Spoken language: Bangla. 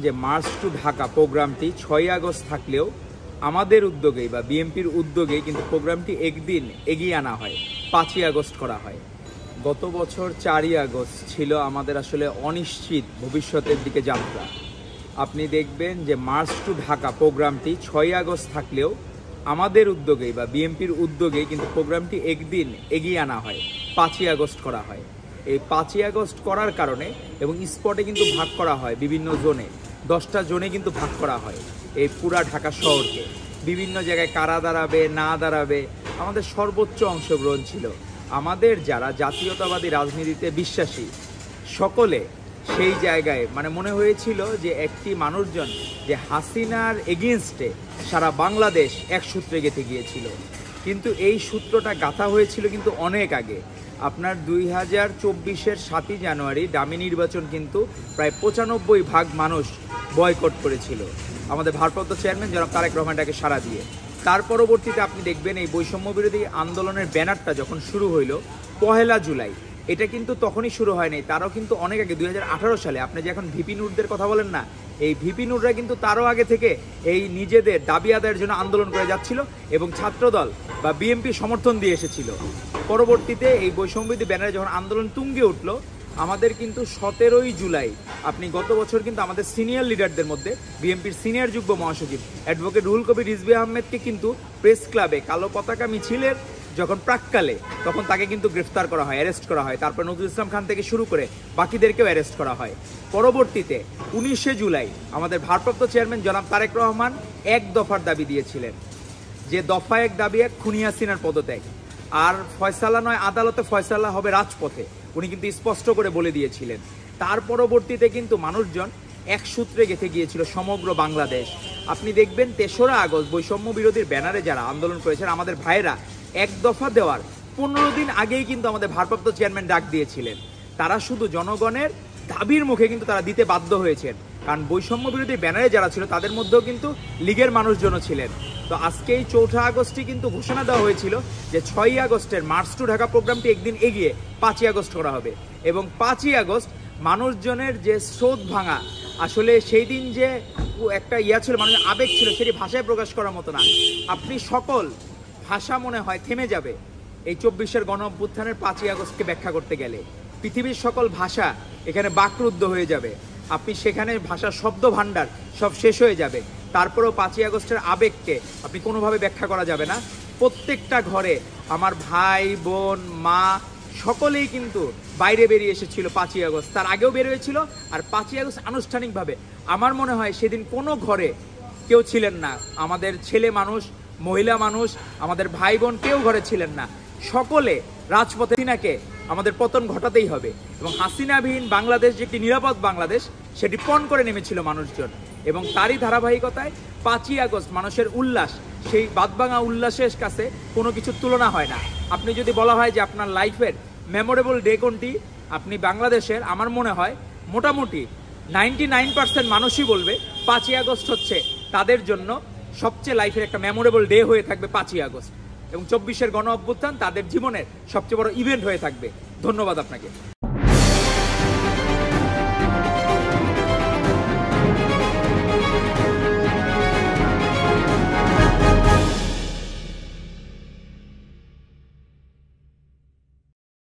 যে মার্চ টু ঢাকা প্রোগ্রামটি 6 আগস্ট থাকলেও আমাদের উদ্যোগেই বা বিএনপির উদ্যোগেই কিন্তু প্রোগ্রামটি একদিন এগিয়ে আনা হয়, 5ই আগস্ট করা হয়। গত বছর 4ই আগস্ট ছিল আমাদের আসলে অনিশ্চিত ভবিষ্যতের দিকে যাত্রা। আপনি দেখবেন যে মার্চ টু ঢাকা প্রোগ্রামটি 6 আগস্ট থাকলেও আমাদের উদ্যোগেই বা বিএনপির উদ্যোগেই কিন্তু প্রোগ্রামটি একদিন এগিয়ে আনা হয়, 5ই আগস্ট করা হয়। এই 5ই আগস্ট করার কারণে এবং স্পটে কিন্তু ভাগ করা হয় বিভিন্ন জোনে, 10টা জোনে কিন্তু ভাগ করা হয় এই পুরা ঢাকা শহরকে। বিভিন্ন জায়গায় কারা দাঁড়াবে না দাঁড়াবে আমাদের সর্বোচ্চ অংশগ্রহণ ছিল। আমাদের যারা জাতীয়তাবাদী রাজনীতিতে বিশ্বাসী সকলে সেই জায়গায় মনে হয়েছিল যে একটি মানুষজন যে হাসিনার এগেনস্টে সারা বাংলাদেশ এক সূত্রে গেঁথে গিয়েছিল। কিন্তু এই সূত্রটা গাঁথা হয়েছিল কিন্তু অনেক আগে। আপনার 2024-এর 7ই জানুয়ারি ডামি নির্বাচন কিন্তু প্রায় 95% মানুষ বয়কট করেছিল আমাদের ভারপ্রাপ্ত চেয়ারম্যান জনাব তারেক রহমানটাকে সাড়া দিয়ে। তার পরবর্তীতে আপনি দেখবেন এই বৈষম্য বিরোধী আন্দোলনের ব্যানারটা যখন শুরু হইল 1 জুলাই, এটা কিন্তু তখনই শুরু হয়নি, তারও কিন্তু অনেক আগে 2018 সালে। আপনি যে এখন ভিপি নুরদের কথা বলেন না, এই ভিপি নুররা কিন্তু তারও আগে থেকে এই নিজেদের দাবি আদায়ের জন্য আন্দোলন করে যাচ্ছিল এবং ছাত্রদল বা বিএনপি সমর্থন দিয়ে এসেছিল। পরবর্তীতে এই বৈষম্যবিরোধী ব্যানারে যখন আন্দোলন তুঙ্গে উঠল, আমাদের কিন্তু 17ই জুলাই আপনি গত বছর কিন্তু আমাদের সিনিয়র লিডারদের মধ্যে বিএনপির সিনিয়র যুগ্ম মহাসচিব অ্যাডভোকেট রুহুল কবির রিজভী আহমেদকে কিন্তু প্রেস ক্লাবে কালো পতাকা মিছিলের যখন প্রাক্কালে তখন তাকে কিন্তু গ্রেফতার করা হয়, অ্যারেস্ট করা হয়। তারপর নজরুল ইসলাম খান থেকে শুরু করে বাকিদেরকেও অ্যারেস্ট করা হয়। পরবর্তীতে 19শে জুলাই আমাদের ভারপ্রাপ্ত চেয়ারম্যান জনাব তারেক রহমান 1 দফার দাবি দিয়েছিলেন, যে দফা 1 দাবি 1 খুনি হাসিনার পদত্যাগ, আর ফয়সালা নয় আদালতে ফয়সালা হবে রাজপথে, উনি কিন্তু স্পষ্ট করে বলে দিয়েছিলেন। তার পরবর্তীতে কিন্তু মানুষজন এক সূত্রে গেঁথে গিয়েছিল সমগ্র বাংলাদেশ। আপনি দেখবেন 3রা আগস্ট বৈষম্য বিরোধীর ব্যানারে যারা আন্দোলন করেছেন আমাদের ভাইয়েরা 1 দফা দেওয়ার 15 দিন আগেই কিন্তু আমাদের ভারপ্রাপ্ত চেয়ারম্যান ডাক দিয়েছিলেন। তারা শুধু জনগণের দাবির মুখে কিন্তু তারা দিতে বাধ্য হয়েছেন, কারণ বৈষম্য বিরোধী ব্যানারে যারা ছিল তাদের মধ্যেও কিন্তু লীগের মানুষজনও ছিলেন। তো আজকে এই 4 আগস্টই কিন্তু ঘোষণা দেওয়া হয়েছিল যে 6 আগস্টের মার্চ টু ঢাকা প্রোগ্রামটি একদিন এগিয়ে 5ই আগস্ট করা হবে। এবং 5ই আগস্ট মানুষজনের যে স্রোত ভাঙা, আসলে সেই দিন যে একটা ছিল, মানুষের আবেগ ছিল, সেটি ভাষায় প্রকাশ করার মতো না। আপনি সকল ভাষা মনে হয় থেমে যাবে এই 24-এর গণ অভ্যুত্থানের 5ই আগস্টকে ব্যাখ্যা করতে গেলে। পৃথিবীর সকল ভাষা এখানে বাকরুদ্ধ হয়ে যাবে, আপনি সেখানে ভাষার শব্দ ভাণ্ডার সব শেষ হয়ে যাবে। তারপরেও 5ই আগস্টের আবেগকে আপনি কোনোভাবে ব্যাখ্যা করা যাবে না। প্রত্যেকটা ঘরে আমার ভাই বোন মা সকলেই কিন্তু বাইরে বেরিয়ে এসেছিল 5ই আগস্ট, তার আগেও বের হয়েছিল। আর 5ই আগস্ট আনুষ্ঠানিকভাবে আমার মনে হয় সেদিন কোনো ঘরে কেউ ছিলেন না, আমাদের ছেলে মানুষ মহিলা মানুষ আমাদের ভাই বোন কেউ ঘরে ছিলেন না, সকলে রাজপথে হাসিনাকে আমাদের পতন ঘটাতেই হবে এবং হাসিনাবিহীন বাংলাদেশ যে একটি নিরাপদ বাংলাদেশ সেটি পণ করে নেমেছিল মানুষজন। এবং তারই ধারাবাহিকতায় 5ই আগস্ট মানুষের উল্লাস, সেই বাদভাঙা উল্লাসের কাছে কোনো কিছুর তুলনা হয় না। আপনি যদি বলা হয় যে আপনার লাইফের মেমোরেবল ডে কোনটি আপনি বাংলাদেশের, আমার মনে হয় মোটামুটি 99% মানুষই বলবে 5ই আগস্ট হচ্ছে তাদের জন্য সবচেয়ে লাইফের একটা মেমোরেবল ডে হয়ে থাকবে 5ই আগস্ট, এবং 24-এর গণ অভ্যুত্থান তাদের জীবনের সবচেয়ে বড় ইভেন্ট হয়ে থাকবে। ধন্যবাদ আপনাকে।